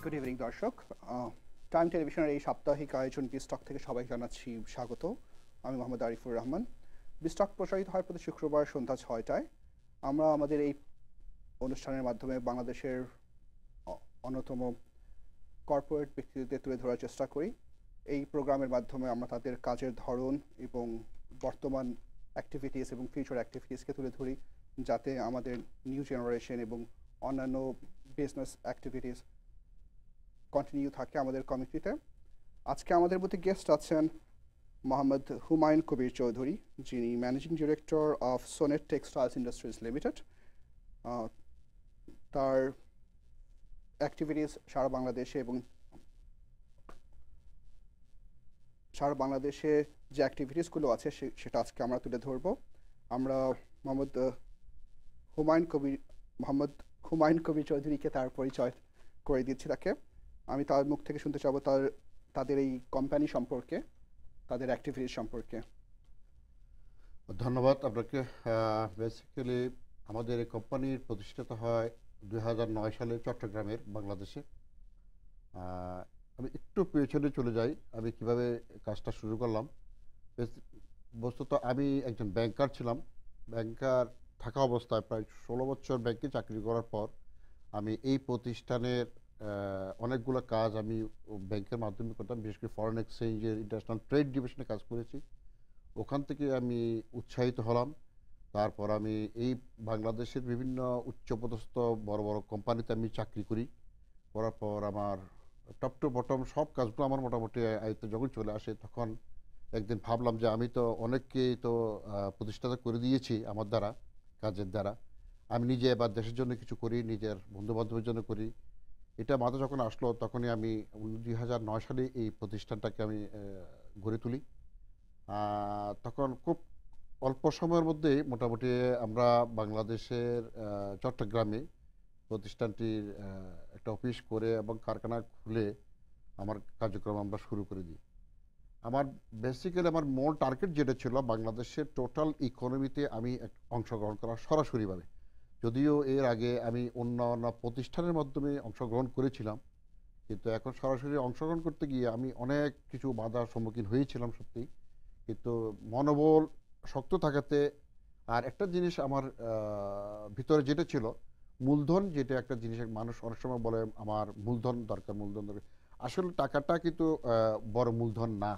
Good evening দর্শক, time টেলিভিশনের এই সাপ্তাহিক আয়োজন বিস্টক থেকে সবাই জানাচ্ছি স্বাগত। আমি মোহাম্মদ আরিফুর রহমান। বিস্টক প্রচারিত হয় প্রতি শুক্রবার সন্ধ্যা 6টায়। আমরা আমাদের এই অনুষ্ঠানের মাধ্যমে বাংলাদেশের অন্যতম কর্পোরেট ব্যক্তিদের তুলে ধরার চেষ্টা করি। এই প্রোগ্রামের মাধ্যমে আমরা তাদের কাজের ধরন এবং বর্তমান অ্যাক্টিভিটিস এবং ফিউচার অ্যাক্টিভিটিসকে তুলে ধরি, যাতে আমাদের নিউ জেনারেশন এবং অন্যান্য বিজনেস অ্যাক্টিভিটিস কন্টিনিউ থাকে আমাদের কমিউনিটিতে। আজকে আমাদের মধ্যে গেস্ট আছেন মোহাম্মদ হুমায়ুন কবির চৌধুরী, যিনি managing director of sonnet textiles industries limited. তার অ্যাক্টিভিটিস সারা বাংলাদেশে যে অ্যাক্টিভিটিসগুলো আছে সেটা আজকে আমরা তুলে ধরব। আমরা মোহাম্মদ হুমায়ুন কবির চৌধুরীকে তার পরিচয় করে দিচ্ছি তাকে। আমি তার মুখ থেকে শুনতে চাবো তাদের এই কোম্পানি সম্পর্কে, তাদের অ্যাক্টিভিটিস সম্পর্কে। ধন্যবাদ আপনাকে। বেসিক্যালি আমাদের এই কোম্পানির প্রতিষ্ঠিত হয় 2009 সালে চট্টগ্রামের বাংলাদেশে। আমি একটু পেছনে চলে যাই, আমি কিভাবে কাজটা শুরু করলাম। বস্তুত আমি একজন ব্যাংকার ছিলাম। ব্যাংকার থাকা অবস্থায় প্রায় 16 বছর ব্যাংকে চাকরি করার পর আমি এই প্রতিষ্ঠানের অনেকগুলো কাজ আমি ব্যাংকের মাধ্যমে করতাম। বিশেষ করে ফরেন এক্সচেঞ্জের ইন্টারন্যাশনাল ট্রেড ডিভিশনে কাজ করেছি। ওখান থেকে আমি উৎসাহিত হলাম। তারপর আমি এই বাংলাদেশের বিভিন্ন উচ্চপদস্থ বড় বড় কোম্পানিতে আমি চাকরি করার পর আমার টপ টু বটম সব কাজগুলো আমার মোটামুটি আয়ত্তে যখন চলে আসে, তখন একদিন ভাবলাম যে আমি তো অনেককেই তো প্রতিষ্ঠাতা করে দিয়েছি আমার দ্বারা, কাজের দ্বারা। আমি নিজে এবার দেশের জন্য কিছু করি, নিজের বন্ধুবান্ধবের জন্য করি। এটা মাথা যখন আসলো, তখনই আমি 2009 সালে এই প্রতিষ্ঠানটাকে আমি গড়ে তুলি। তখন খুব অল্প সময়ের মধ্যে মোটামুটি আমরা বাংলাদেশের চট্টগ্রামে প্রতিষ্ঠানটির একটা অফিস করে এবং কারখানা খুলে আমার কার্যক্রম আমরা শুরু করে দিই। আমার বেসিক্যালি আমার মূল টার্গেট যেটা ছিল, বাংলাদেশের টোটাল ইকোনমিতে আমি অংশগ্রহণ করা সরাসরিভাবে। যদিও এর আগে আমি অন্য প্রতিষ্ঠানের মাধ্যমে অংশগ্রহণ করেছিলাম, কিন্তু এখন সরাসরি অংশগ্রহণ করতে গিয়ে আমি অনেক কিছু বাধার সম্মুখীন হয়েছিলাম সত্যি। কিন্তু মনোবল শক্ত থাকাতে, আর একটা জিনিস আমার ভিতরে যেটা ছিল, মূলধন যেটা একটা জিনিস, মানুষ অনেক সময় বলে আমার মূলধন দরকার। আসলে টাকাটা কিন্তু বড় মূলধন না,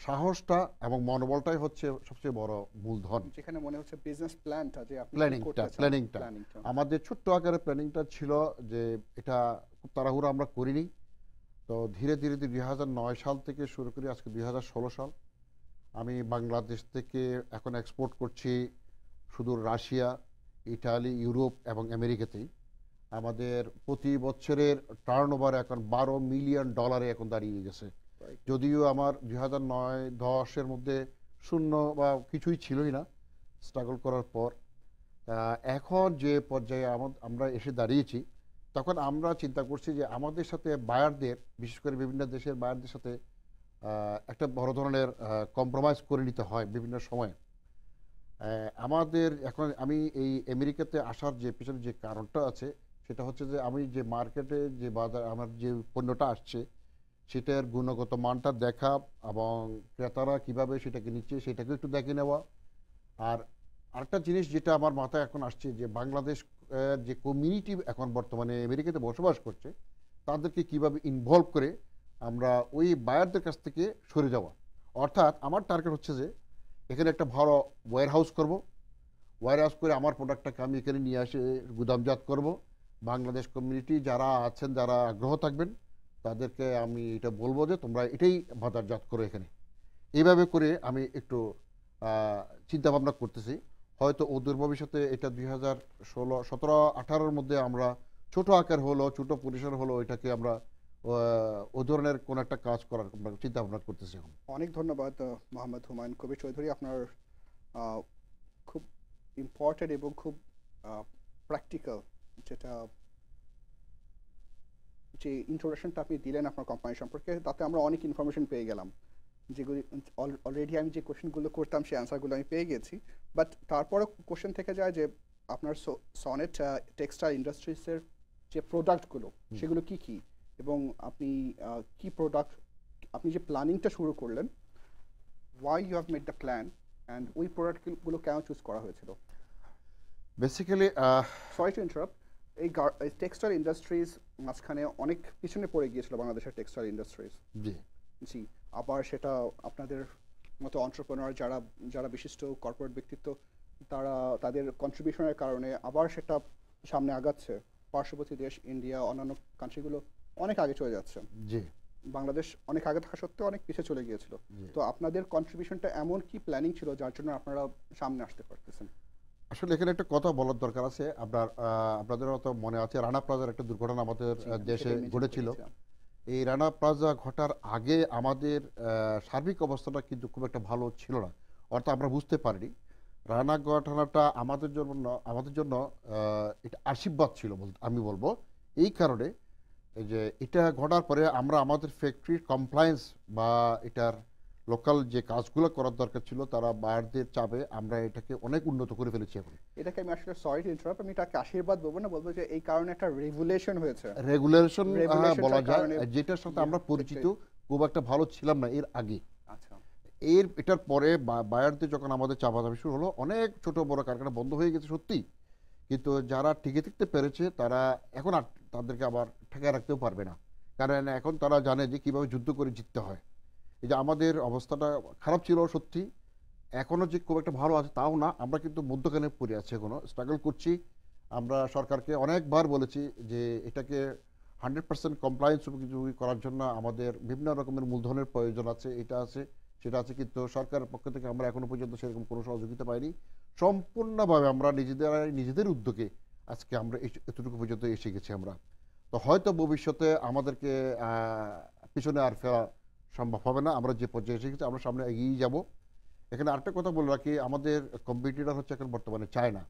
সাহসটা এবং মনোবলটাই হচ্ছে সবচেয়ে বড় মূলধন। যেখানে মনে হচ্ছে বিজনেস প্ল্যানটা, যে আপনি প্ল্যানিংটা আমাদের ছোট্ট আকারের প্ল্যানিংটা ছিল, যে এটা খুব তাড়াহুড়ো আমরা করিনি। তো ধীরে ধীরে 2009 সাল থেকে শুরু করি আজকে 2016 সাল। আমি বাংলাদেশ থেকে এখন এক্সপোর্ট করছি শুধু রাশিয়া, ইটালি, ইউরোপ এবং আমেরিকাতেই। আমাদের প্রতি বছরের টার্নওভার এখন $12 মিলিয়ন এখন দাঁড়িয়ে গেছে। যদিও আমার 2009-10 মধ্যে শূন্য বা কিছুই ছিলই না, স্ট্রাগল করার পর এখন যে পর্যায়ে আমরা এসে দাঁড়িয়েছি, তখন আমরা চিন্তা করছি যে আমাদের সাথে বায়ারদের, বিশেষ করে বিভিন্ন দেশের বায়ারদের সাথে একটা বড় ধরনের কম্প্রোমাইজ করে নিতে হয় বিভিন্ন সময়। আমাদের এখন আমি এই আমেরিকাতে আসার যে পিছনে যে কারণটা আছে, সেটা হচ্ছে যে আমি যে মার্কেটে যে বাজার আমার যে পণ্যটা আসছে, সেটার গুণগত মানটা দেখা এবং ক্রেতারা কিভাবে সেটাকে নিচ্ছে সেটাকে একটু দেখে নেওয়া। আর আরেকটা জিনিস যেটা আমার মাথায় এখন আসছে, যে বাংলাদেশ যে কমিউনিটি এখন বর্তমানে আমেরিকাতে বসবাস করছে, তাদেরকে কিভাবে ইনভলভ করে আমরা ওই বায়ারদের কাছ থেকে সরে যাওয়া। অর্থাৎ আমার টার্গেট হচ্ছে যে এখানে একটা ভালো ওয়্যারহাউস করব, ওয়্যারহাউস করে আমার প্রোডাক্টটাকে আমি এখানে নিয়ে এসে গুদামজাত করব। বাংলাদেশ কমিউনিটি যারা আছেন, যারা আগ্রহ থাকবেন, তাদেরকে আমি এটা বলবো যে তোমরা এটাই বাজারজাত করো এখানে। এইভাবে করে আমি একটু চিন্তা ভাবনা করতেছি। হয়তো অদূর ভবিষ্যতে এটা 2016, 17, 18 মধ্যে আমরা ছোট আকার হলো, ছোট পরিসর হলো, এটাকে আমরা ও ধরনের কোন একটা কাজ করার চিন্তা ভাবনা করতেছি এখন। অনেক ধন্যবাদ মোহাম্মদ হুমায়ুন কবির চৌধুরী। আপনার খুব ইম্পর্টেন্ট এবং খুব প্র্যাকটিক্যাল যে ইন্ট্রোডাকশনটা আপনি দিলেন আপনার কোম্পানি সম্পর্কে, তাতে আমরা অনেক ইনফরমেশন পেয়ে গেলাম। যেগুলি অলরেডি আমি যে কোশ্চেনগুলো করতাম সেই অ্যান্সারগুলো আমি পেয়ে গেছি। বাট তারপরেও কোশ্চেন থেকে যায় যে আপনার সনেট টেক্সটাইল ইন্ডাস্ট্রিজের যে প্রোডাক্টগুলো, সেগুলো কি কি, এবং আপনি কি প্রোডাক্ট, আপনি যে প্ল্যানিংটা শুরু করলেন, why you have made the plan and ওই প্রোডাক্টগুলো কেন চুজ করা হয়েছিল? বেসিক্যালি সরি টু ইন্টারাপ্ট, এই টেক্সটাইল ইন্ডাস্ট্রিজ মাঝখানে অনেক পিছনে পড়ে গিয়েছিল বাংলাদেশের টেক্সটাইল ইন্ডাস্ট্রিজ। জি জি, আবার সেটা আপনাদের মতো অন্টারপ্রেনার যারা যারা বিশিষ্ট কর্পোরেট ব্যক্তিত্ব, তারা তাদের কন্ট্রিবিউশনের কারণে আবার সেটা সামনে আগাচ্ছে। পার্শ্ববর্তী দেশ ইন্ডিয়া, অন্যান্য কান্ট্রিগুলো অনেক আগে চলে যাচ্ছে। জি বাংলাদেশ অনেক আগে থাকা সত্ত্বেও অনেক পিছিয়ে চলে গিয়েছিল। জি তো আপনাদের কন্ট্রিবিউশনটা এমন কি প্ল্যানিং ছিল যার জন্য আপনারা সামনে আসতে পারতেছেন? আসলে এখানে একটা কথা বলার দরকার আছে। আপনাদের হয়তো মনে আছে রানা প্লাজার একটা দুর্ঘটনা আমাদের জি, আমি দেশে সেটাই mention ঘটেছিল। করেছিলাম। এই রানা প্লাজা ঘটার আগে আমাদের সার্বিক অবস্থাটা কিন্তু খুব একটা ভালো ছিল না, অর্থাৎ আমরা বুঝতে পারিনি। রানা ঘটনাটা আমাদের জন্য এটা আশীর্বাদ ছিল আমি বলবো। এই কারণে এই যে এটা ঘটার পরে আমরা আমাদের ফ্যাক্টরির কমপ্লায়েন্স বা এটার লোকাল যে কাজগুলো করার দরকার ছিল তারা বায়ারদের চাপে আমরা এটাকে অনেক উন্নত করে ফেলেছি এখন। এটাকে আমি আসলে সরি টু ইন্টারাপ্ট, আমি এটাকে আশীর্বাদ বলবো না, বলবো যে এই কারণে একটা রেগুলেশন হয়েছে। রেগুলেশন রেগুলেশনটার বলা যায়, কারণে যেটার সাথে আমরা পরিচিত সেটাই। খুব একটা ভালো ছিলাম না এর আগে। আচ্ছা, এটার পরে বায়ারদের যখন আমাদের চাপাচাপি শুরু হলো, অনেক ছোট বড় কারখানা বন্ধ হয়ে গেছে সত্যি, কিন্তু যারা টিকে থাকতে পেরেছে তারা এখন আর তাদেরকে আবার ঠেকায় রাখতেও পারবে না, কারণ এখন তারা জানে যে কিভাবে যুদ্ধ করে জিততে হয়। এই যে আমাদের অবস্থাটা খারাপ ছিল সত্যি, এখনও যে খুব একটা ভালো আছে তাও না, আমরা কিন্তু মধ্যখানে পড়ে আছি, এখনও স্ট্রাগল করছি। আমরা সরকারকে অনেকবার বলেছি যে এটাকে 100% কমপ্লায়েন্স উপযোগী করার জন্য আমাদের বিভিন্ন রকমের মূলধনের প্রয়োজন আছে, এটা আছে সেটা আছে, কিন্তু সরকারের পক্ষ থেকে আমরা এখনো পর্যন্ত সেরকম কোনো সহযোগিতা পাইনি। সম্পূর্ণভাবে আমরা নিজেদের উদ্যোগে আজকে আমরা এতটুকু পর্যন্ত এসে গেছি আমরা। তো হয়তো ভবিষ্যতে আমাদেরকে পিছনে আর ফেরা সম্ভব হবে না, আমরা যে পর্যায়ে এসে গেছি আমরা সামনে এগিয়ে যাব। এখানে আরেকটা কথা বলে রাখি, আমাদের কম্পিটিটর হচ্ছে এখন বর্তমানে চায়না।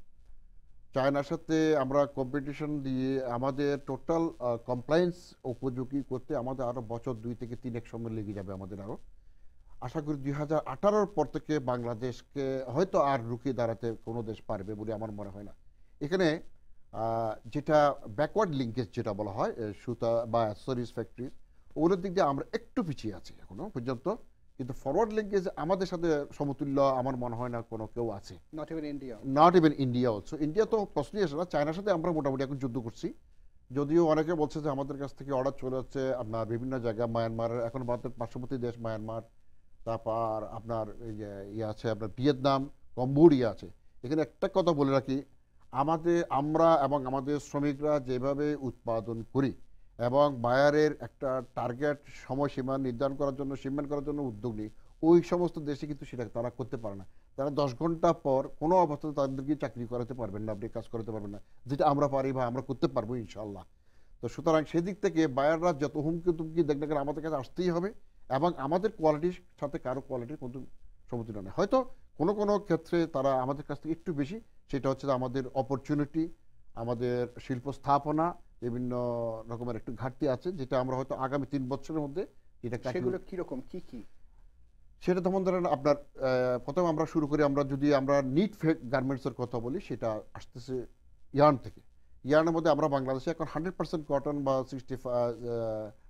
চায়নার সাথে আমরা কম্পিটিশন দিয়ে আমাদের টোটাল কমপ্লায়েন্স উপযোগী করতে আমাদের আরও বছর 2 থেকে 3 এক সময় লেগে যাবে আমাদের আরও। আশা করি 2018-র পর থেকে বাংলাদেশকে হয়তো আর রুখে দাঁড়াতে কোনো দেশ পারবে বলে আমার মনে হয় না। এখানে যেটা ব্যাকওয়ার্ড লিঙ্কেজ যেটা বলা হয়, সুতা বা অ্যাক্সেসরিজ ফ্যাক্টরি, ওগুলোর দিক দিয়ে আমরা একটু পিছিয়ে আছি এখনো পর্যন্ত, কিন্তু ফরওয়ার্ড লিঙ্কেজ আমাদের সাথে সমতুল্য আমার মনে হয় না কোনো কেউ আছে। Not even India. Not even India also. India তো প্রশ্নই আসে না। চায়নার সাথে আমরা মোটামুটি এখন যুদ্ধ করছি, যদিও অনেকে বলছে যে আমাদের কাছ থেকে অর্ডার চলে যাচ্ছে আপনার বিভিন্ন জায়গায়, মায়ানমারের এখন আমাদের পার্শ্ববর্তী দেশ মায়ানমার, তারপর আপনার এই যে ইয়ে আছে আপনার ভিয়েতনাম, কম্বোডিয়া আছে। এখানে একটা কথা বলে রাখি, আমরা এবং আমাদের শ্রমিকরা যেভাবে উৎপাদন করি এবং বায়ারের একটা টার্গেট সময়সীমা নির্ধারণ করার জন্য, শিপমেন্ট করার জন্য উদ্যোগ নিই, ওই সমস্ত দেশে কিন্তু সেটা তারা করতে পারে না। তারা 10 ঘন্টা পর কোনো অবস্থাতে তাদেরকে চাকরি করাতে পারবেন না, আপনি কাজ করাতে পারবেন না, যেটা আমরা পারি বা আমরা করতে পারবো ইনশাল্লাহ। তো সুতরাং সেদিক থেকে বায়াররা যত হুমকি তুমকি দেখলে কেন আমাদের কাছে আসতেই হবে, এবং আমাদের কোয়ালিটির সাথে কারো কোয়ালিটির কোনো সমতুল্য নেই। হয়তো কোনো কোনো ক্ষেত্রে তারা আমাদের কাছ থেকে একটু বেশি, সেটা হচ্ছে আমাদের অপরচুনিটি, আমাদের শিল্প স্থাপনা বিভিন্ন রকমের একটু ঘাটতি আছে, যেটা আমরা হয়তো আগামী 3 বছরের মধ্যে যেটা সেগুলো কিরকম, কি কি? সেটা যেমন ধরেন আপনার প্রথমে আমরা শুরু করি, আমরা যদি আমরা নিট গার্মেন্টসের কথা বলি, সেটা আসতেছে ইয়ার্ন থেকে। ইয়ার্নের মধ্যে আমরা বাংলাদেশে এখন 100% কটন বা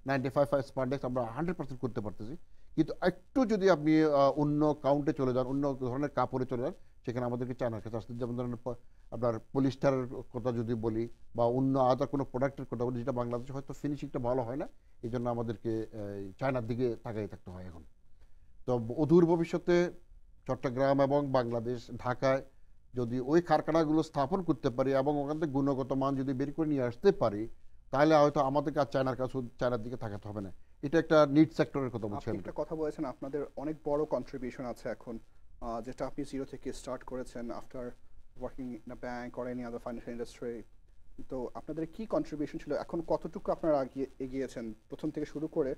95 স্পান্ডেক্স আমরা 100% করতে পারতেছি, কিন্তু একটু যদি আপনি অন্য কাউন্টে চলে যান, অন্য ধরনের কাপড়ে চলে যান, সেখানে আমাদেরকে চায়নার কাছে আসতে, যেমন ধরেন আপনার পলিস্টারের কথা যদি বলি বা অন্য আদার কোনো প্রোডাক্টের কথা বলি, যেটা বাংলাদেশে হয়তো ফিনিশিংটা ভালো হয় না, এই জন্য আমাদেরকে চায়নার দিকে তাকাই থাকতে হয় এখন। তো অদূর ভবিষ্যতে চট্টগ্রাম এবং বাংলাদেশ ঢাকায় যদি ওই কারখানাগুলো স্থাপন করতে পারি এবং ওখান থেকে গুণগত মান যদি বের করে নিয়ে আসতে পারি, তাহলে হয়তো আমাদেরকে আর চায়নার দিকে তাকাতে হবে না। এটা একটা নিট সেক্টরের কথা বলছি। আপনি একটা কথা বলেছেন, আপনাদের অনেক বড় কন্ট্রিবিউশন আছে এখন, যেটা আপনি জিরো থেকে স্টার্ট করেছেন after working in a bank or any other financial industry. তো আপনাদের কি কন্ট্রিবিউশন ছিল, এখন কতটুকু আপনারা এগিয়েছেন প্রথম থেকে শুরু করে?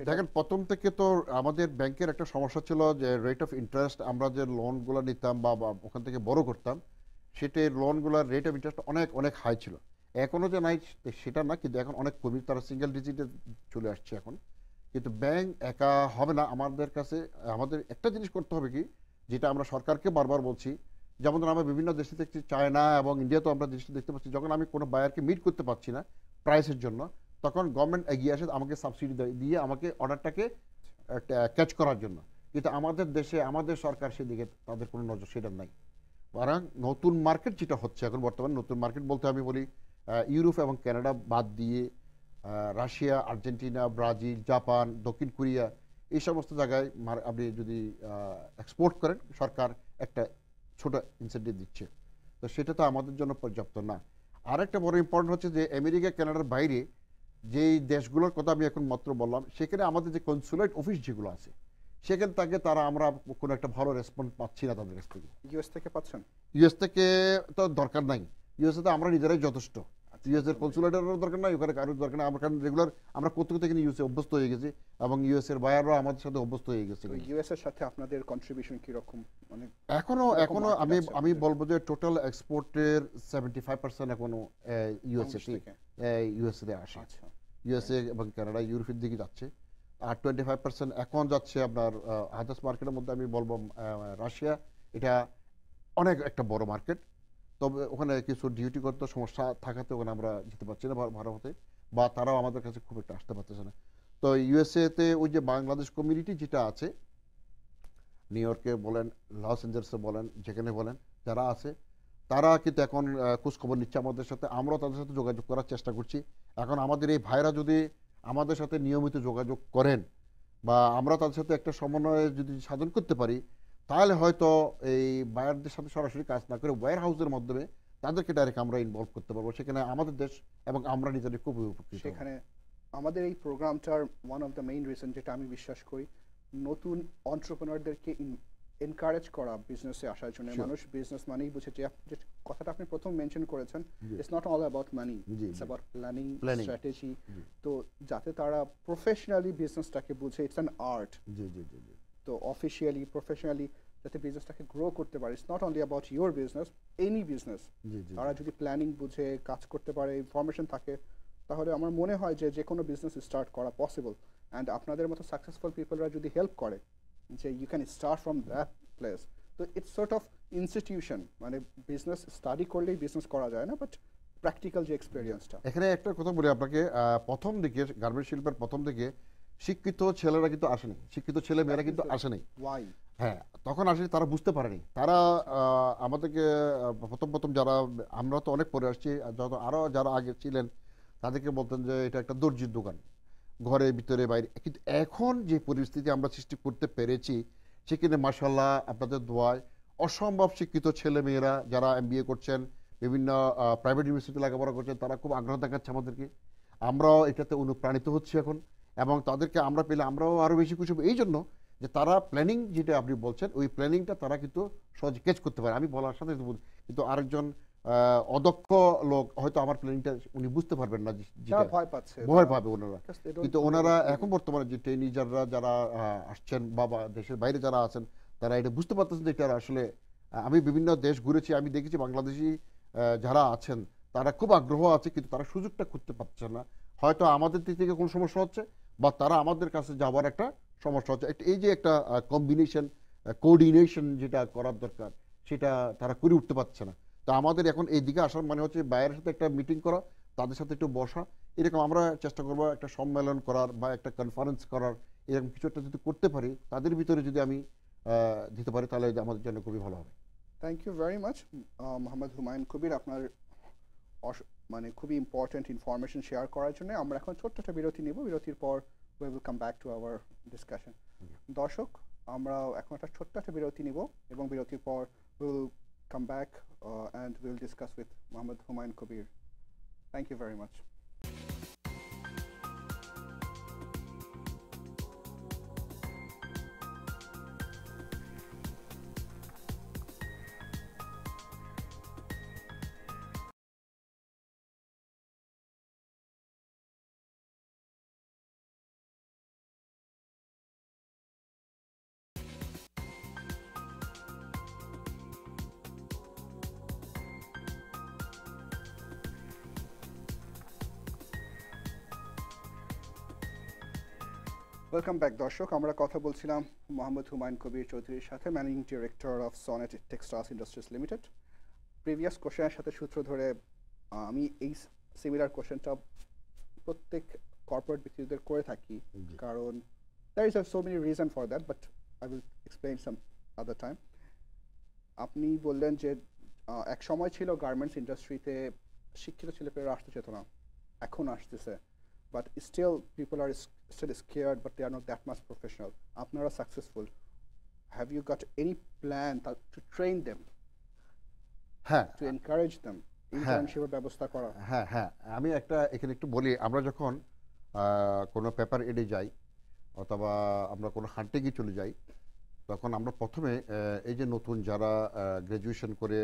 দেখেন, প্রথম থেকে তো আমাদের ব্যাংকের একটা সমস্যা ছিল যে রেট অফ ইন্টারেস্ট, আমরা যে লোনগুলো নিতাম বা ওখান থেকে বড় করতাম, সেটার লোনগুলোর রেট অফ ইন্টারেস্ট অনেক অনেক হাই ছিল। এখনও যে নাই সেটা না, কিন্তু এখন অনেক কমই, তারা সিঙ্গেল ডিজিটে চলে আসছে এখন। কিন্তু ব্যাংক একা হবে না আমাদের কাছে। আমাদের একটা জিনিস করতে হবে কি, যেটা আমরা সরকারকে বারবার বলছি, যেমন ধরুন আমরা বিভিন্ন দেশে দেখছি, চায়না এবং ইন্ডিয়াতেও আমরা জিনিসটা দেখতে পাচ্ছি, যখন আমি কোনো বায়ারকে মিট করতে পারছি না প্রাইসের জন্য, তখন গভর্নমেন্ট এগিয়ে আসে আমাকে সাবসিডি দিয়ে আমাকে অর্ডারটাকে ক্যাচ করার জন্য। কিন্তু আমাদের দেশে আমাদের সরকার সেদিকে তাদের কোনো নজর সেটা নাই। বরং নতুন মার্কেট যেটা হচ্ছে এখন বর্তমানে, নতুন মার্কেট বলতে আমি বলি ইউরোপ এবং কানাডা বাদ দিয়ে রাশিয়া, আর্জেন্টিনা, ব্রাজিল, জাপান, দক্ষিণ কোরিয়া, এই সমস্ত জায়গায় আপনি যদি এক্সপোর্ট করেন সরকার একটা ছোট ইনসেন্টিভ দিচ্ছে। তো সেটা তো আমাদের জন্য পর্যাপ্ত না। আরেকটা বড় ইম্পর্টেন্ট হচ্ছে যে আমেরিকা, কানাডার বাইরে যেই দেশগুলোর কথা আমি এখন মাত্র বললাম, সেখানে আমাদের যে কনসুলেট অফিস যেগুলো আছে সেখান থেকে আমরা কোনো একটা ভালো রেসপন্স পাচ্ছি না তাদের কাছ থেকে। ইউএস থেকে পাচ্ছেন? ইউএস থেকে তো দরকার নাই, ইউএসএ তো আমরা নিজেরাই যথেষ্ট। ইউএস এর কনসুলেটেরও দরকার নাই, ওখানে কারোর দরকার নাই। আমরা কারণ রেগুলার আমরা কোথাও থেকে ইউএসএ অভ্যস্ত হয়ে গেছি এবং ইউএস এর বায়াররাও আমাদের সাথে অভ্যস্ত হয়ে গেছে। ইউএস এর সাথে আপনাদের কন্ট্রিবিউশন কি রকম? মানে এখনো আমি বলবো যে টোটাল এক্সপোর্টের 75% এখনো ইউএসএ আসে। ইউএসএ এবং কানাডা, ইউরোপের দিকে যাচ্ছে। আর 25% এখন যাচ্ছে আপনার আদার্স মার্কেটের মধ্যে আমি বলবো রাশিয়া। এটা অনেক একটা বড় মার্কেট, তবে ওখানে কিছু ডিউটি করতে সমস্যা থাকাতে ওখানে আমরা যেতে পারছি না ভারতে, বা তারাও আমাদের কাছে খুব একটা আসতে পারতেছে না। তো ইউএসএতে ওই যে বাংলাদেশ কমিউনিটি যেটা আছে, নিউ ইয়র্কে বলেন, লস এঞ্জেলসে বলেন, যেখানে বলেন যারা আছে, তারা কিন্তু এখন খোঁজখবর নিচ্ছে আমাদের সাথে। আমরাও তাদের সাথে যোগাযোগ করার চেষ্টা করছি। এখন আমাদের এই ভাইরা যদি আমাদের সাথে নিয়মিত যোগাযোগ করেন বা আমরা তাদের সাথে একটা সমন্বয় যদি সাধন করতে পারি, তাহলে হয়তো এই বায়ারদের সাথে সরাসরি কাজ না করে ওয়্যার হাউসের মাধ্যমে তাদেরকে ডাইরেক্ট আমরা ইনভলভ করতে পারবো। সেখানে আমাদের দেশ এবং আমরা নিজেদের খুব উপকৃত। সেখানে আমাদের এই প্রোগ্রামটার one of the main reason যেটা আমি বিশ্বাস করি, নতুন অন্টারপ্রেনারদেরকে এনকারেজ করা বিজনেসে আসার জন্য। মানুষ বিজনেস মানেই বুঝে, যে কথাটা আপনি প্রথম মেনশন করেছেন, it's not all about money, it's about planning, strategy. তো যাতে তারা প্রফেশনালি বিজনেসটাকে বুঝে, ইটস অ্যান আর্ট। তো অফিসিয়ালি প্রফেশনালি যাতে বিজনেসটাকে গ্রো করতে পারে, it's not only about your business, any business. তারা যদি প্ল্যানিং বুঝে কাজ করতে পারে, ইনফরমেশন থাকে, তাহলে আমার মনে হয় যে কোনো বিজনেস স্টার্ট করা পসিবল। অ্যান্ড আপনাদের মতো সাকসেসফুল পিপলরা যদি হেল্প করে যে you can start from that place, তো ইটস সর্ট অফ ইনস্টিটিউশন। মানে বিজনেস স্টাডি করলেই বিজনেস করা যায় না, বাট প্র্যাকটিক্যাল যে এক্সপিরিয়েন্সটা। এখানে একটা কথা বলি আপনাকে, প্রথম দিকে গার্মেন্টস শিল্পের প্রথম দিকে শিক্ষিত ছেলেরা কিন্তু আসেনি, শিক্ষিত ছেলে মেয়েরা কিন্তু আসেনি। হ্যাঁ, তখন আসেনি, তারা বুঝতে পারেনি। তারা আমাদেরকে প্রথম যারা, আমরা তো অনেক পরে আসছি, আরও যারা আগে ছিলেন তাদেরকে বলতেন যে এটা একটা দর্জির দোকান, ঘরে ভিতরে বাইরে। কিন্তু এখন যে পরিস্থিতি আমরা সৃষ্টি করতে পেরেছি, সেখানে মাশাআল্লাহ আপনাদের দোয়ায় অসম্ভব শিক্ষিত ছেলে মেয়েরা যারা এমবিএ করছেন, বিভিন্ন প্রাইভেট ইউনিভার্সিটি লেখাপড়া করছেন, তারা খুব আগ্রহ দেখাচ্ছে আমাদেরকে। আমরাও এটাতে অনুপ্রাণিত হচ্ছি এখন, এবং তাদেরকে আমরা পেলে আমরাও আরও বেশি খুশি হব, এই জন্য যে তারা প্ল্যানিং যেটা আপনি বলছেন, ওই প্ল্যানিংটা তারা কিন্তু সহজে ক্যাচ করতে পারে। আমি বলার সাথে কিন্তু আরেকজন অদক্ষ লোক হয়তো আমার প্ল্যানিংটা উনি বুঝতে পারবেন না, ভয় পাবে ওনারা। কিন্তু ওনারা এখন বর্তমানে যে ট্রেনিজাররা যারা আসছেন বা দেশের বাইরে যারা আছেন, তারা এটা বুঝতে পারতেছেন যে এটা আসলে, আমি বিভিন্ন দেশ ঘুরেছি, আমি দেখেছি বাংলাদেশি যারা আছেন তারা খুব আগ্রহ আছে, কিন্তু তারা সুযোগটা করতে পারছে না। হয়তো আমাদের দিক থেকে কোনো সমস্যা হচ্ছে, বা তারা আমাদের কাছে যাওয়ার একটা সমস্যা হচ্ছে। এই যে একটা কম্বিনেশন, কোঅর্ডিনেশন যেটা করার দরকার, সেটা তারা করে উঠতে পারছে না। তো আমাদের এখন এই দিকে আসার মানে হচ্ছে বাইরের সাথে একটা মিটিং করা, তাদের সাথে একটু বসা, এরকম আমরা চেষ্টা করবো একটা সম্মেলন করার বা একটা কনফারেন্স করার, এরকম কিছু একটা যদি করতে পারি, তাদের ভিতরে যদি আমি দিতে পারি, তাহলে আমাদের জন্য খুবই ভালো হবে। Thank you very much Mohammad Humayun Kabir, আপনার মানে খুবই ইম্পর্টেন্ট ইনফরমেশন শেয়ার করার জন্য। আমরা এখন ছোট্ট একটা বিরতি নিব, বিরতির পর we will come back to our discussion. দর্শক, আমরা এখন একটা ছোট্ট একটা বিরতি নিব, এবং বিরতির পর we will come back and we will discuss with Mohammad Humayun Kabir. Thank you very much. Welcome back দর্শক, আমরা কথা বলছিলাম মোহাম্মদ হুমায়ুন কবির চৌধুরীর সাথে, managing director of sonnet textiles industries limited. Previous কোশ্চেনের সাথে সূত্র ধরে আমি এই সিমিলার কোশ্চেনটা প্রত্যেক কর্পোরেট ব্যক্তিদের করে থাকি, জি। কারণ there is so many reason for that, but I will explain some other time. আপনি বললেন যে এক সময় ছিল গার্মেন্টস ইন্ডাস্ট্রিতে শিক্ষিত ছেলেপেলেরা আসতে চেত না, এখন আসতেছে, but still people are still scared, but they are not that much professional. আপনারা successful, have you got any plan to train them, হ্যাঁ টু এনকারেজ দেম, হ্যাঁ ইন্টার্নশিপের ব্যবস্থা করা? হ্যাঁ হ্যাঁ আমি এখানে একটু বলি, আমরা যখন কোনো পেপার এডে যাই অথবা আমরা কোনো হান্টিংয়ে চলে যাই, তখন আমরা প্রথমে এই যে নতুন যারা গ্র্যাজুয়েশন করে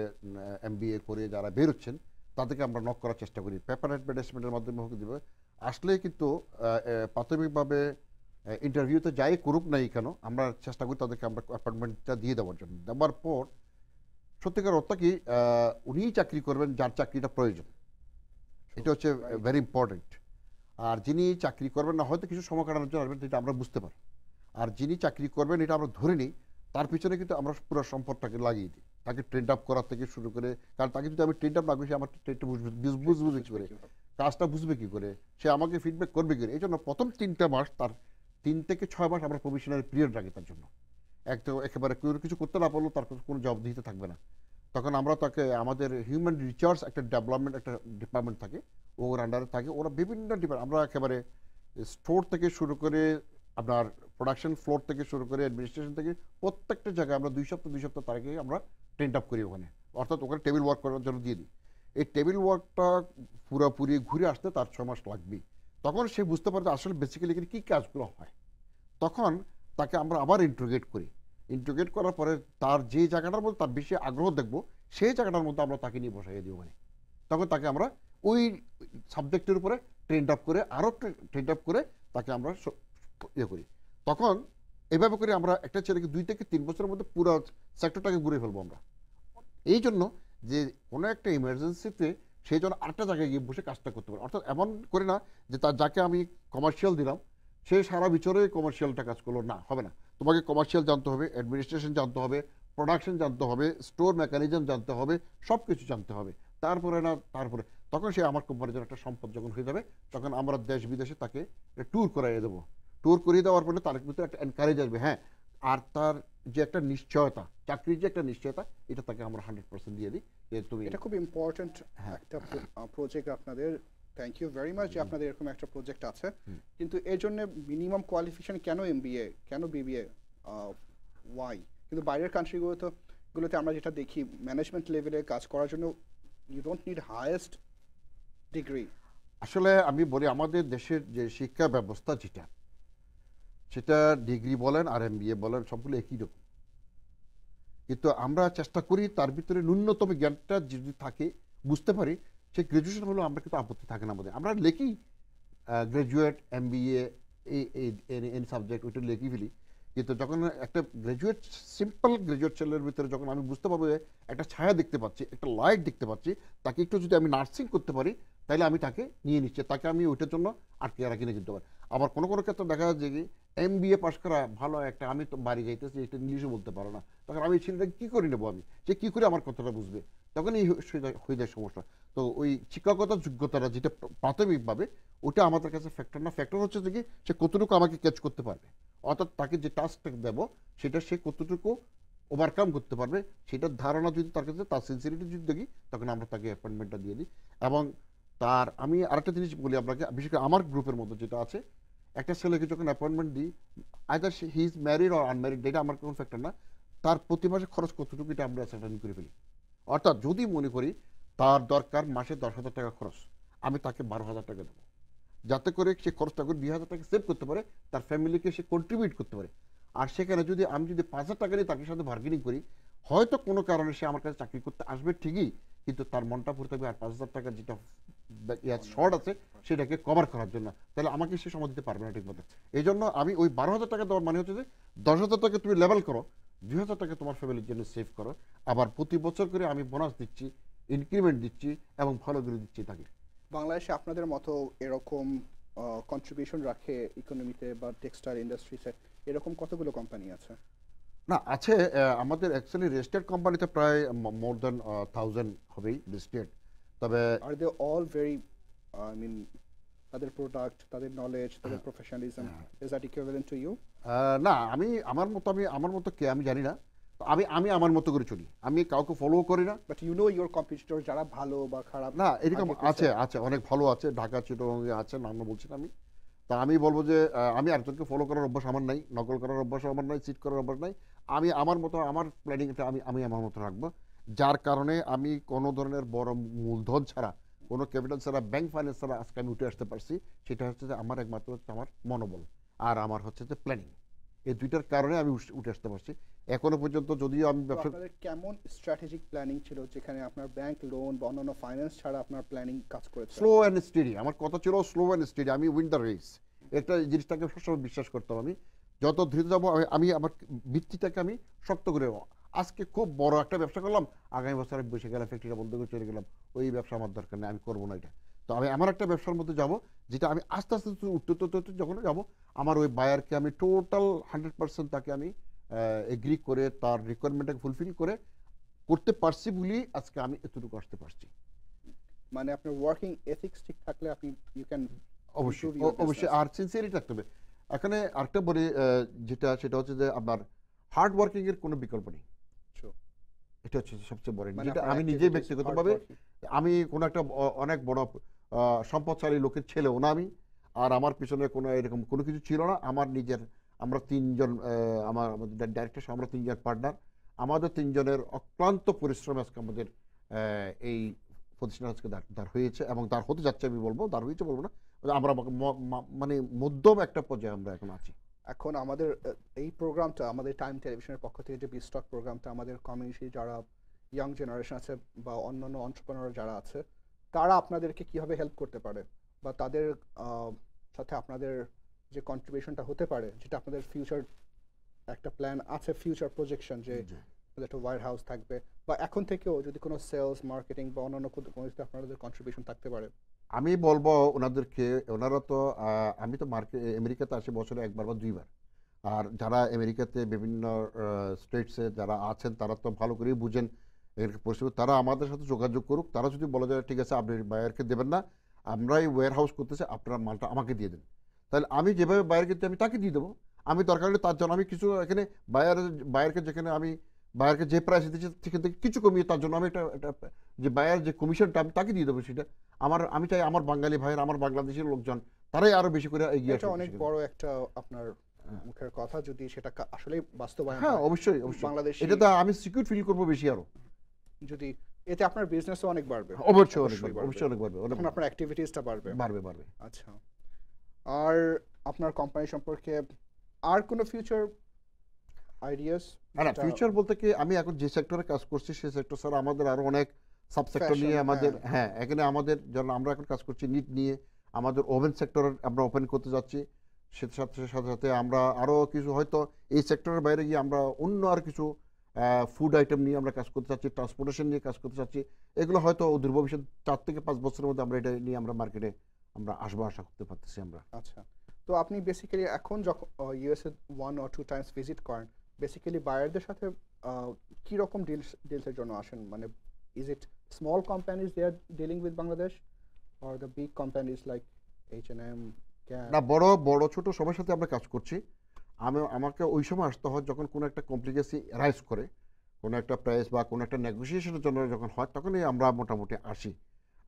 এমবিএ করে যারা বেরোচ্ছেন তাদেরকে আমরা নক করার চেষ্টা করি, পেপার অ্যাডভার্টাইজমেন্টের মাধ্যমে হোক দিবে আসলে, কিন্তু প্রাথমিকভাবে ইন্টারভিউতে যাই করুক নাই কেন আমরা চেষ্টা করি তাদেরকে আমরা অ্যাপয়েন্টমেন্টটা দিয়ে দেওয়ার জন্য। দেওয়ার পর সত্যিকার অর্থ কি উনিই চাকরি করবেন যার চাকরিটা প্রয়োজন, এটা হচ্ছে ভেরি ইম্পর্টেন্ট। আর যিনি চাকরি করবেন না হয়তো কিছু সময় কাটানোর জন্য আসবেন, এটা আমরা বুঝতে পারি। আর যিনি চাকরি করবেন এটা আমরা ধরে নিই, তার পিছনে কিন্তু আমরা পুরো সম্পদটাকে লাগিয়ে দিই, তাকে ট্রেন্ড আপ করার থেকে শুরু করে, কারণ তাকে যদি আমি ট্রেন্ড আপ না করি সে আমার ট্রেন্ডটা বুঝবে কী করে, কাজটা বুঝবে কী করে, সে আমাকে ফিডব্যাক করবে কী করে। এই জন্য প্রথম 3টা মাস, তার 3 থেকে 6 মাস আমরা প্রফেশনাল পিরিয়ড রাখি তার জন্য। একেবারে কেউ কিছু করতে না পারলেও তার কোনো জবাবদিহিতে থাকবে না, তখন আমরা তাকে, আমাদের হিউম্যান রিসোর্স একটা ডেভেলপমেন্ট একটা ডিপার্টমেন্ট থাকে, ওর আন্ডারে থাকে, ওরা বিভিন্ন ডিপার্টমেন্ট, আমরা একেবারে স্টোর থেকে শুরু করে আপনার প্রোডাকশন ফ্লোর থেকে শুরু করে অ্যাডমিনিস্ট্রেশন থেকে প্রত্যেকটা জায়গায় আমরা 2 সপ্তাহ তার আগে আমরা ট্রেন্ড আপ করি ওখানে, অর্থাৎ ওখানে টেবিল ওয়ার্ক করার জন্য দিয়ে দিই। এই টেবিল ওয়ার্কটা পুরোপুরি ঘুরে আসতে তার 6 মাস লাগবেই। তখন সে বুঝতে পারে যে আসলে বেসিক্যালি এখানে কী কাজগুলো হয়। তখন তাকে আমরা আবার ইন্ট্রোগেট করি, ইন্ট্রোগেট করার পরে তার যে জায়গাটার মধ্যে তার বেশি আগ্রহ দেখবো সেই জায়গাটার মধ্যে আমরা তাকে নিয়ে বসাইয়ে দিই ওখানে। তখন তাকে আমরা ওই সাবজেক্টের উপরে ট্রেন্ড আপ করে, আরও ট্রেন্ড আপ করে তাকে আমরা ইয়ে করি। তখন এভাবে করে আমরা একটা ছেলেকে 2 থেকে 3 বছরের মধ্যে পুরো সেক্টরটাকে ঘুরে ফেলবো আমরা। এই জন্য যে কোনো একটা ইমার্জেন্সিতে সেই জন্য আরেকটা জায়গায় গিয়ে বসে কাজটা করতে পারে, অর্থাৎ এমন করে না যে তার যাকে আমি কমার্শিয়াল দিলাম সে সারা বছরে কমার্শিয়ালটা কাজ করলো, না, হবে না। তোমাকে কমার্শিয়াল জানতে হবে, অ্যাডমিনিস্ট্রেশন জানতে হবে, প্রোডাকশন জানতে হবে, স্টোর মেকানিজম জানতে হবে, সব কিছু জানতে হবে। তারপরে তখন সে আমার কোম্পানির জন্য একটা সম্পদ যখন হয়ে যাবে, তখন আমরা দেশ বিদেশে তাকে ট্যুর করাইয়ে দেবো। ট্যুর করিয়ে দেওয়ার পরে তার ভিতরে একটা এনকারেজ আসবে, হ্যাঁ, আর তার যে একটা নিশ্চয়তা, চাকরির যে একটা নিশ্চয়তা, এটা তাকে আমরা 100% দিয়ে দিই যে তুমি। এটা খুব ইম্পর্টেন্ট হ্যাঁ। একটা প্রজেক্ট আপনাদের। থ্যাংক ইউ ভেরি মাচ যে আপনাদের এরকম একটা প্রজেক্ট আছে। কিন্তু এর জন্য মিনিমাম কোয়ালিফিকেশন কেন এমবিএ, কেন বিবিএ, ওয়াই? কিন্তু বাইরের গুলোতে আমরা যেটা দেখি, ম্যানেজমেন্ট লেভেলে কাজ করার জন্য you don't need highest degree. আসলে আমি বলি আমাদের দেশের যে শিক্ষা ব্যবস্থা যেটা, সেটা ডিগ্রি বলেন আর এমবিএ বলেন সবগুলো একই রকম, কিন্তু আমরা চেষ্টা করি তার ভিতরে ন্যূনতম জ্ঞানটা যদি থাকে, বুঝতে পারি, সে গ্রাজুয়েশন হলেও আমরা কিন্তু আপত্তি থাকে না আমাদের। আমরা লিখি গ্রাজুয়েট এমবিএ এনি সাবজেক্ট, ওইটা লিখি ফেলি, কিন্তু যখন একটা গ্রাজুয়েট, সিম্পল গ্রাজুয়েট ছেলের ভিতরে যখন আমি বুঝতে পারবো যে একটা ছায়া দেখতে পাচ্ছি, একটা লাইট দেখতে পাচ্ছি, তাকে একটু যদি আমি নার্সিং করতে পারি তাহলে আমি তাকে নিয়ে নিচ্ছি, তাকে আমি ওইটার জন্য আটকে রাখি না কিন্তু পারি। আবার কোনো কোনো ক্ষেত্রে দেখা যাচ্ছে যে এমবিএ পাস করা ভালো একটা, আমি তো বাড়ি যাইতেছি, এটা ইংলিশও বলতে পারো না, তখন আমি ছেলেটাকে কী করি নেবো, আমি সে কী করে আমার কথাটা বুঝবে, তখন এই হয়ে যায় সমস্যা। তো ওই শিক্ষকতার যোগ্যতাটা যেটা প্রাথমিকভাবে, ওটা আমাদের কাছে ফ্যাক্টর না, ফ্যাক্টর হচ্ছে যে কি সে কতটুকু আমাকে ক্যাচ করতে পারবে, অর্থাৎ তাকে যে টাস্কটা দেবো সেটা সে কতটুকু ওভারকাম করতে পারবে, সেটার ধারণা যদি তার কাছে, তার সিনসিয়ারিটি যদি দেখি, তখন আমরা তাকে অ্যাপয়েন্টমেন্টটা দিয়ে দিই। এবং তার আমি আরেকটা জিনিস বলি আপনাকে, বিশেষ করে আমার গ্রুপের মধ্যে যেটা আছে, একটা ছেলেকে যখন অ্যাপয়েন্টমেন্ট দিই, either he is married or unmarried, এটা আমার কোনো ফ্যাক্টর না, তার প্রতি মাসে খরচ কতটুকু এটা আমরা সেটেল করে ফেলি। অর্থাৎ যদি মনে করি তার দরকার মাসে 10,000 টাকা খরচ, আমি তাকে 12,000 টাকা দেবো, যাতে করে সে খরচটা করে 2,000 টাকা সেভ করতে পারে, তার ফ্যামিলিকে সে কন্ট্রিবিউট করতে পারে। আর সেখানে যদি আমি 5,000 টাকা নিয়ে তার সাথে বার্গেনিং করি, হয়তো কোনো কারণে সে আমার কাছে চাকরি করতে আসবে ঠিকই, কিন্তু তার মনটা পড়ে থাকবে আর 5,000 টাকা যেটা শর্ট আছে সেটাকে কভার করার জন্য, তাহলে আমাকে সে সময় দিতে পারবে না ঠিক মতো। এই জন্য আমি ওই 12,000 টাকা দেওয়ার মানে হচ্ছে যে 10,000 টাকা তুমি লেভেল করো, 2,000 টাকা তোমার ফ্যামিলির জন্য সেভ করো, আবার প্রতি বছর করে আমি বোনাস দিচ্ছি, ইনক্রিমেন্ট দিচ্ছি এবং ভালো করে দিচ্ছি তাকে। বাংলাদেশে আপনাদের মতো এরকম কন্ট্রিবিউশন রাখে ইকোনমিতে বা টেক্সটাইল ইন্ডাস্ট্রিতে, এরকম কতগুলো কোম্পানি আছে? না, আছে, আমাদের অ্যাকচুয়ালি রেজিস্টার্ড কোম্পানিতে প্রায় মোর দ্যান 1,000 হবেই রেজিস্টার্ড, তবে are they all very, I mean, তাদের প্রোডাক্ট, তাদের নলেজ, তাদের professionalism, is that equivalent to you? না, আমি আমার মতো কে আমি জানি না। তো আমি আমি আমার মতো করে চলি, আমি কাউকে ফলো করি না। But you know your competitor যারা ভালো বা খারাপ না, এরকম আগে পিছে? আছে অনেক ভালো আছে, ঢাকা চিটাগংয়ে আছে, নাম বলছি না আমি। তা আমি বলবো যে আমি আরেকজনকে ফলো করার অভ্যাস আমার নাই, নকল করার অভ্যাস আমার নাই, চিট করার অভ্যাস নাই। আমি আমার মতো আমার প্ল্যানিংটা আমি আমার মতো রাখবো, যার কারণে আমি কোনো ধরনের বড় মূলধন ছাড়া, কোনো ক্যাপিটাল ছাড়া, ব্যাংক ফাইন্যান্স ছাড়া আজকে আমি উঠে আসতে পারছি। সেটা হচ্ছে যে আমার একমাত্র হচ্ছে আমার মনোবল আর আমার হচ্ছে যে প্ল্যানিং। এই দুইটার কারণে আমি উঠে আসতে পারছি এখনো পর্যন্ত। যদিও আমি তো ব্যবসা আপনাদের কেমন স্ট্র্যাটেজিক প্ল্যানিং ছিল যেখানে আপনার ব্যাংক লোন বা অন্যান্য ফাইন্যান্স ছাড়া আপনার প্ল্যানিং কাজ করেছে? স্লো অ্যান্ড স্টেডি, আমার কথা ছিল স্লো অ্যান্ড স্টেডি, আমি উইন দ্য রেস। একটা জিনিসটাকে সবসময় বিশ্বাস করতাম। আমি যত দ্রুত যাবো, আমি আমার ভিত্তিটাকে আমি শক্ত করে, আজকে খুব বড় একটা ব্যবসা করলাম, আগামী বছর আমি বসে গেলাম, ফ্যাক্টরিটা বন্ধ করে চলে গেলাম, ওই ব্যবসা আমার দরকার নেই, আমি করবো না এটা। তো আমি আমার একটা ব্যবসার মধ্যে যাব, যেটা আমি আস্তে আস্তে উঠতে যখন যাবো, আমার ওই বায়ারকে আমি টোটাল 100% তাকে আমি এগ্রি করে তার রিকোয়ারমেন্টটাকে ফুলফিল করে করতে পারছি বলি আজকে আমি এতটুকু আসতে পারছি। মানে আপনার ওয়ার্কিং এথিক্স ঠিক থাকলে আপনি ইউ ক্যান অবশ্যই improve your অবশ্যই, business. আর সিনসিয়ারিটি থাকতে হবে। এখানে আরেকটা বলি, সেটা হচ্ছে যে আপনার হার্ড ওয়ার্কিং এর কোনো বিকল্প নেই। True. এটা হচ্ছে সবচেয়ে বড়, মানে যেটা আপনার আমি নিজেই activities, ব্যক্তিগতভাবে, hardworking. আমি কোনো একটা অনেক বড় সম্পদশালী লোকের ছেলেও না আমি, আর আমার পিছনে কোনো এরকম কোনো কিছু ছিল না। আমার নিজের, আমরা তিনজন, আমাদের ডাইরেক্টর, আমরা তিনজন পার্টনার, আমাদের তিনজনের অক্লান্ত পরিশ্রম আজকে আমাদের এই প্রতিষ্ঠান আজকে দাঁড় হয়েছে, এবং দাঁড় হতে যাচ্ছে। আমি বলবো দাঁড় হয়েছে বলবো না, আমরা মানে মধ্যম একটা পর্যায়ে আমরা এখন আছি। এখন আমাদের এই প্রোগ্রামটা আমাদের টাইম টেলিভিশনের পক্ষ থেকে যে বিস্টক প্রোগ্রামটা আমাদের কমিউনিটি যারা ইয়াং জেনারেশন আছে বা অন্যান্য অন্টারপ্রেনার যারা আছে তারা আপনাদেরকে কিভাবে হেল্প করতে পারে, বা তাদের সাথে আপনাদের যে কন্ট্রিবিউশনটা হতে পারে, যেটা আপনাদের ফিউচার একটা প্ল্যান আছে, ফিউচার প্রজেকশন যে আপনাদের একটা ওয়্যার হাউস থাকবে, বা এখন থেকেও যদি কোনো সেলস মার্কেটিং বা অন্যান্য কোনো কিছুতে আপনাদের কন্ট্রিবিউশন থাকতে পারে? আমি বলবো ওনাদেরকে, ওনারা তো আমি তো আমেরিকাতে আসি বছরে একবার বা দুইবার। আর যারা আমেরিকাতে বিভিন্ন স্টেটসে যারা আছেন, তারা তো ভালো করেই বুঝেন এর পরিস্থিতি। তারা আমাদের সাথে যোগাযোগ করুক। তারা যদি বলা যায় ঠিক আছে আপনি বায়ারকে দেবেন না, আমরাই ওয়্যার হাউস করতেছি, আপনার মালটা আমাকে দিয়ে দেন, তাহলে আমি যেভাবে বায়ারকে দিই আমি তাকে দিয়ে দেবো। আমি দরকার হলে তার জন্য আমি কিছু এখানে বায়ারকে যেখানে আমি বায়ারকে যে প্রাইস দিচ্ছি সেখান থেকে কিছু কমিয়ে তার জন্য আমি একটা যে বায়ার যে কমিশনটা আমি তাকে দিয়ে দেবো। সেটা আমি চাই আমার বাঙালি ভাইয়ের, আমার বাংলাদেশের লোকজন, তারাই আরো বেশি করে এগিয়ে এটা আসবে অনেক সেখানে। বড় একটা আপনার মুখের কথা, যদি সেটা আসলে বাস্তবায়ন হ্যাঁ, হয় অবশ্যই অবশ্যই, বাংলাদেশি, এটা তো আমি সিকিউর ফিল করবো বেশি আরো। যদি এতে আপনার বিজনেসও অনেক বাড়বে, অবশ্যই অনেক অবশ্যই বাড়বে, বাড়বে, অবশ্যই অনেক বাড়বে, তখন আপনার অ্যাক্টিভিটিসটা বাড়বে। বাড়বে বাড়বে। আচ্ছা, আর আপনার কোম্পানি সম্পর্কে আর কোনো ফিউচার আইডিয়াস? না, ফিউচার বলতে কি, আমি এখন যে সেক্টরে কাজ করছি সেই সেক্টর ছাড়া আমাদের আরো অনেক সাব সেক্টর নিয়ে আমাদের, হ্যাঁ এখানে আমাদের যেন আমরা এখন কাজ করছি নিট নিয়ে, আমাদের ওভেন সেক্টর আমরা ওপেন করতে যাচ্ছি। সাথে সাথে সাথে সাথে আমরা আরো কিছু হয়তো এই সেক্টরের বাইরে গিয়ে আমরা অন্য আর কিছু ফুড আইটেম নিয়ে আমরা কাজ করতে চাচ্ছি, ট্রান্সপোর্টেশন নিয়ে কাজ করতে চাচ্ছি। এগুলো হয়তো দূর ভবিষ্যৎ 4 থেকে 5 বছরের মধ্যে আমরা এটা নিয়ে আমরা মার্কেটে আমরা আসবো, আশা করতে পারতেছি আমরা। আচ্ছা, তো আপনি বেসিক্যালি এখন যখন ইউএসএ 1 or 2 টাইমস ভিজিট করেন, বেসিক্যালি বায়ারদের সাথে কি রকম ডিলসের জন্য আসেন? মানে is it small companies they are dealing with Bangladesh, or the big companies like H&M, না, বড় বড় ছোট সবার সাথে আমরা কাজ করছি। আমাকে ওই সময় আসতে হয় যখন কোনো একটা কমপ্লিকেসি রাইজ করে, কোনো একটা প্রাইস বা কোনো একটা নেগোসিয়েশনের জন্য যখন হয়, তখনই আমরা মোটামুটি আসি।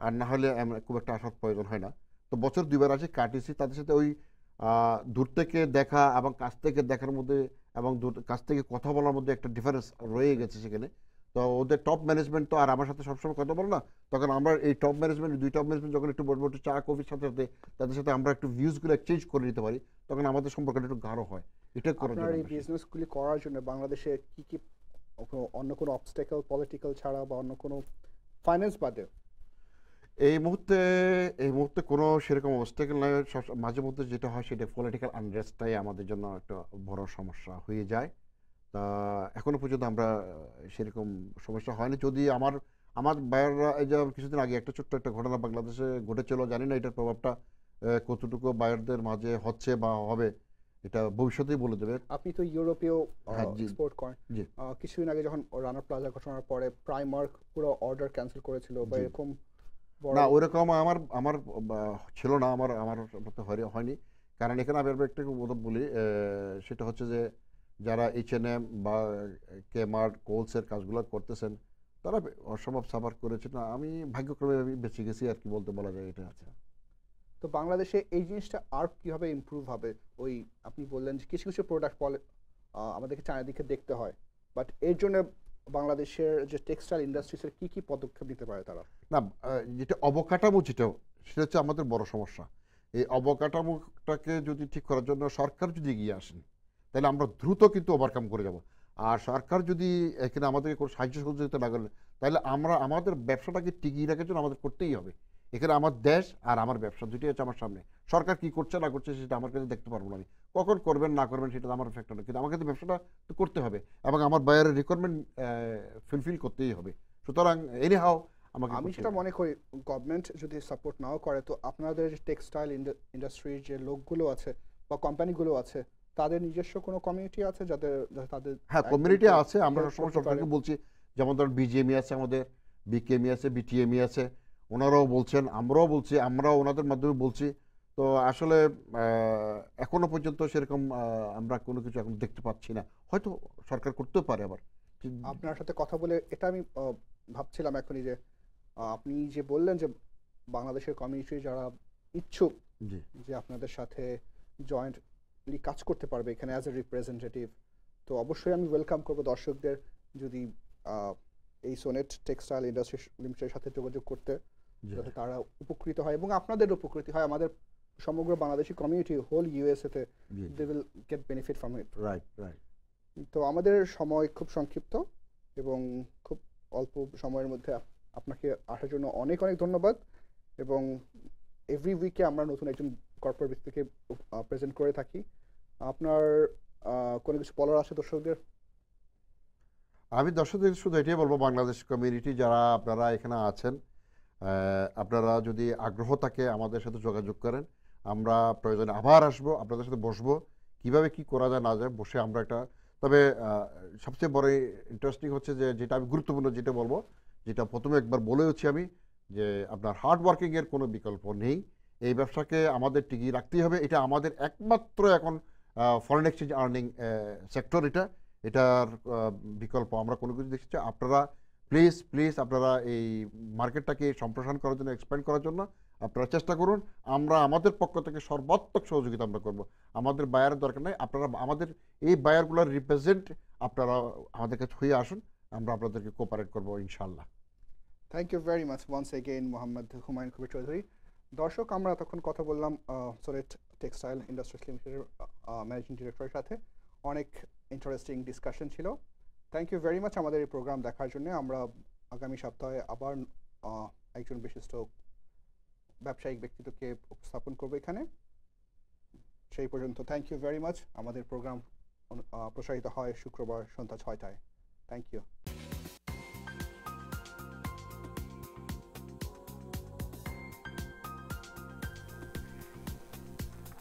আর না হলে খুব একটা আসার প্রয়োজন হয় না। তো বছর 2 বার আসি, কাটিয়েছি তাদের সাথে। ওই দূর থেকে দেখা এবং কাছ থেকে দেখার মধ্যে এবং কাছ থেকে কথা বলার মধ্যে একটা ডিফারেন্স রয়ে গেছে সেখানে। তো ওদের টপ ম্যানেজমেন্ট তো আর আমার সাথে সবসময় কথা বলে না, তখন আমরা এই টপ ম্যানেজমেন্ট, 2 টপ ম্যানেজমেন্ট যখন একটু বড় একটু চা কফির সাথে সাথে তাদের সাথে আমরা একটু ভিউজগুলো এক্সচেঞ্জ করে নিতে পারি, তখন আমাদের সম্পর্কটা একটু গাঢ় হয়। এটা করার আপনার জন্য এই বিজনেসগুলি করার জন্য বাংলাদেশে কি কি অন্য কোনো অবস্টেকল, পলিটিক্যাল ছাড়া বা অন্য কোনো ফাইন্যান্স বাদে? এই মুহূর্তে এই মুহূর্তে কোনো সেরকম অবস্টাকেল নয়। মাঝে মধ্যে যেটা হয় সেটা পলিটিক্যাল আনরেস্টটাই আমাদের জন্য একটা বড় সমস্যা হয়ে যায়। তা এখনো পর্যন্ত আমরা সেরকম সমস্যা হয়নি। যদি আমার আমার বায়াররা, এই যে কিছুদিন আগে একটা ছোট্ট একটা ঘটনা বাংলাদেশে ঘটেছিল, জানি না এটার প্রভাবটা কতটুকু বায়ারদের মাঝে হচ্ছে বা হবে, এটা ভবিষ্যতেই বলে দেবে। আপনি তো ইউরোপীয় হ্যাঁ, জি এক্সপোর্ট করেন। জি কিছুদিন আগে যখন রানা প্লাজা ঘটনার পরে প্রাইমার্ক পুরো অর্ডার ক্যান্সেল করেছিল বা জি। এরকম বড় না ওইরকম আমার আমার ছিল না, আমার আমার মতো হয়নি। কারণ এখানে আমি আবার একটা কথা বলি, সেটা হচ্ছে যে যারা H&M বা কে মার্ট কোলসের কাজগুলো করতেছেন তারা অসম্ভব সাফার করেছে। না আমি ভাগ্যক্রমে আমি বেঁচে গেছি আর কি বলা যায় এটা। আচ্ছা। তো বাংলাদেশে এই জিনিসটা আর কিভাবে ইমপ্রুভ হবে? ওই আপনি বললেন যে কিছু কিছু প্রোডাক্ট আমাদেরকে চায়না দিকে দেখতে হয়, বাট এর জন্য বাংলাদেশের যে টেক্সটাইল ইন্ডাস্ট্রিজের কি কি পদক্ষেপ নিতে পারে তারা? না যেটা অবকাঠামো যেটা সেটা হচ্ছে আমাদের বড় সমস্যা। এই অবকাঠামোটাকে যদি ঠিক করার জন্য সরকার যদি এগিয়ে আসেন তাহলে আমরা দ্রুত কিন্তু ওভারকাম করে যাব। আর সরকার যদি এখানে আমাদেরকে কোনো সাহায্য সহযোগিতা না করেন তাহলে আমরা আমাদের ব্যবসাটাকে টিকিয়ে রাখার জন্য আমাদের করতেই হবে। এখানে আমার দেশ আর আমার ব্যবসা দুটোই হচ্ছে আমার সামনে। সরকার কি করছে না করছে সেটা আমার কাছে দেখতে পারবো না আমি। কখন করবেন না করবেন সেটা তো আমার ফ্যাক্টর না, কিন্তু আমাকে তো ব্যবসাটা তো করতে হবে এবং আমার বায়ারের রিকোয়ারমেন্ট ফুলফিল করতেই হবে। সুতরাং এনি হাও আমাকে আমি করতে সেটা হবে। মনে করি গভর্নমেন্ট যদি সাপোর্ট নাও করে, তো আপনাদের যে টেক্সটাইল ইন্ডাস্ট্রির যে লোকগুলো আছে বা কোম্পানিগুলো আছে, তাদের নিজস্ব কোনো কমিউনিটি আছে যাদের তাদের হ্যাঁ কমিউনিটি একজনকে আছে, আমরা হেল্প সবসময় করতে পারে? সরকারকে বলছি। যেমন ধরুন বিজিএমই আছে আমাদের, বিকেএমই আছে, বিটিএমই আছে, ওনারাও বলছেন, আমরাও বলছি, আমরাও ওনাদের মাধ্যমে বলছি। তো আসলে এখনো পর্যন্ত সেরকম আমরা কোনো কিছু এখন দেখতে পাচ্ছি না। হয়তো সরকার করতেও পারে আবার। আপনার সাথে কথা বলে এটা আমি ভাবছিলাম এখনই যে আপনি যে বললেন যে বাংলাদেশের কমিউনিটি যারা ইচ্ছুক জি যে আপনাদের সাথে জয়েন্টলি কাজ করতে পারবে এখানে অ্যাজ এ রিপ্রেজেন্টেটিভ, তো অবশ্যই আমি ওয়েলকাম করব দর্শকদের যদি আহ, এই সোনেট টেক্সটাইল ইন্ডাস্ট্রি লিমিটেডের সাথে যোগাযোগ করতে, জি যাতে তারা উপকৃত হয় এবং আপনাদের উপকৃত হয়, আমাদের সমগ্র বাংলাদেশি কমিউনিটি হোল ইউএসএতে জি they will get benefit from it. Right right. তো আমাদের সময় খুব সংক্ষিপ্ত এবং খুব অল্প সময়ের মধ্যে আপনাকে আসার জন্য অনেক অনেক ধন্যবাদ। এবং এভরি উইকে আমরা নতুন একজন কর্পোরেট ব্যক্তিকে প্রেজেন্ট করে থাকি। আপনার কোনো কিছু বলার আছে দর্শকদের? আমি দর্শকদের শুধু এটাই বলবো, বাংলাদেশ কমিউনিটি যারা আপনারা এখানে আছেন, আপনারা যদি আগ্রহ থাকে আমাদের সাথে যোগাযোগ করেন। আমরা প্রয়োজনে আবার আসবো, আপনাদের সাথে বসবো, কিভাবে কি করা যায় না যায় বসে আমরা একটা। তবে সবচেয়ে বড় ইন্টারেস্টিং হচ্ছে যে যেটা আমি গুরুত্বপূর্ণ যেটা বলবো, যেটা প্রথমে একবার বলেওছি আমি, যে আপনার হার্ড ওয়ার্কিংয়ের কোনো বিকল্প নেই। এই ব্যবসাকে আমাদের টিকিয়ে রাখতেই হবে। এটা আমাদের একমাত্র এখন ফরেন এক্সচেঞ্জ আর্নিং সেক্টর। এটার বিকল্প আমরা কোনো কিছু দেখছি। আপনারা প্লিজ প্লিজ আপনারা এই মার্কেটটাকে সম্প্রসারণ করার জন্য, এক্সপ্যান্ড করার জন্য আপনারা চেষ্টা করুন। আমরা আমাদের পক্ষ থেকে সর্বাত্মক সহযোগিতা আমরা করব। আমাদের বায়ারের দরকার নেই, আপনারা আমাদের এই বায়ারগুলোর রিপ্রেজেন্ট আপনারা আমাদের কাছে হয়ে আসুন, আমরা আপনাদেরকে কোঅপারেট করবো ইনশাল্লাহ। Thank you very much once again Mohammad Humayun Kabir Chowdhury. দর্শক, আমরা তখন কথা বললাম সোনেট টেক্সটাইল ইন্ডাস্ট্রিজ লিমিটেডের ম্যানেজিং ডিরেক্টরের সাথে। অনেক ইন্টারেস্টিং ডিসকাশন ছিল। থ্যাংক ইউ ভেরি মাচ আমাদের এই প্রোগ্রাম দেখার জন্য। আমরা আগামী সপ্তাহে আবার একজন বিশিষ্ট ব্যবসায়িক ব্যক্তিত্বকে উপস্থাপন করবো এখানে। সেই পর্যন্ত থ্যাংক ইউ ভেরি মাচ। আমাদের প্রোগ্রাম প্রসারিত হয় শুক্রবার সন্ধ্যা 6টায়। Thank you.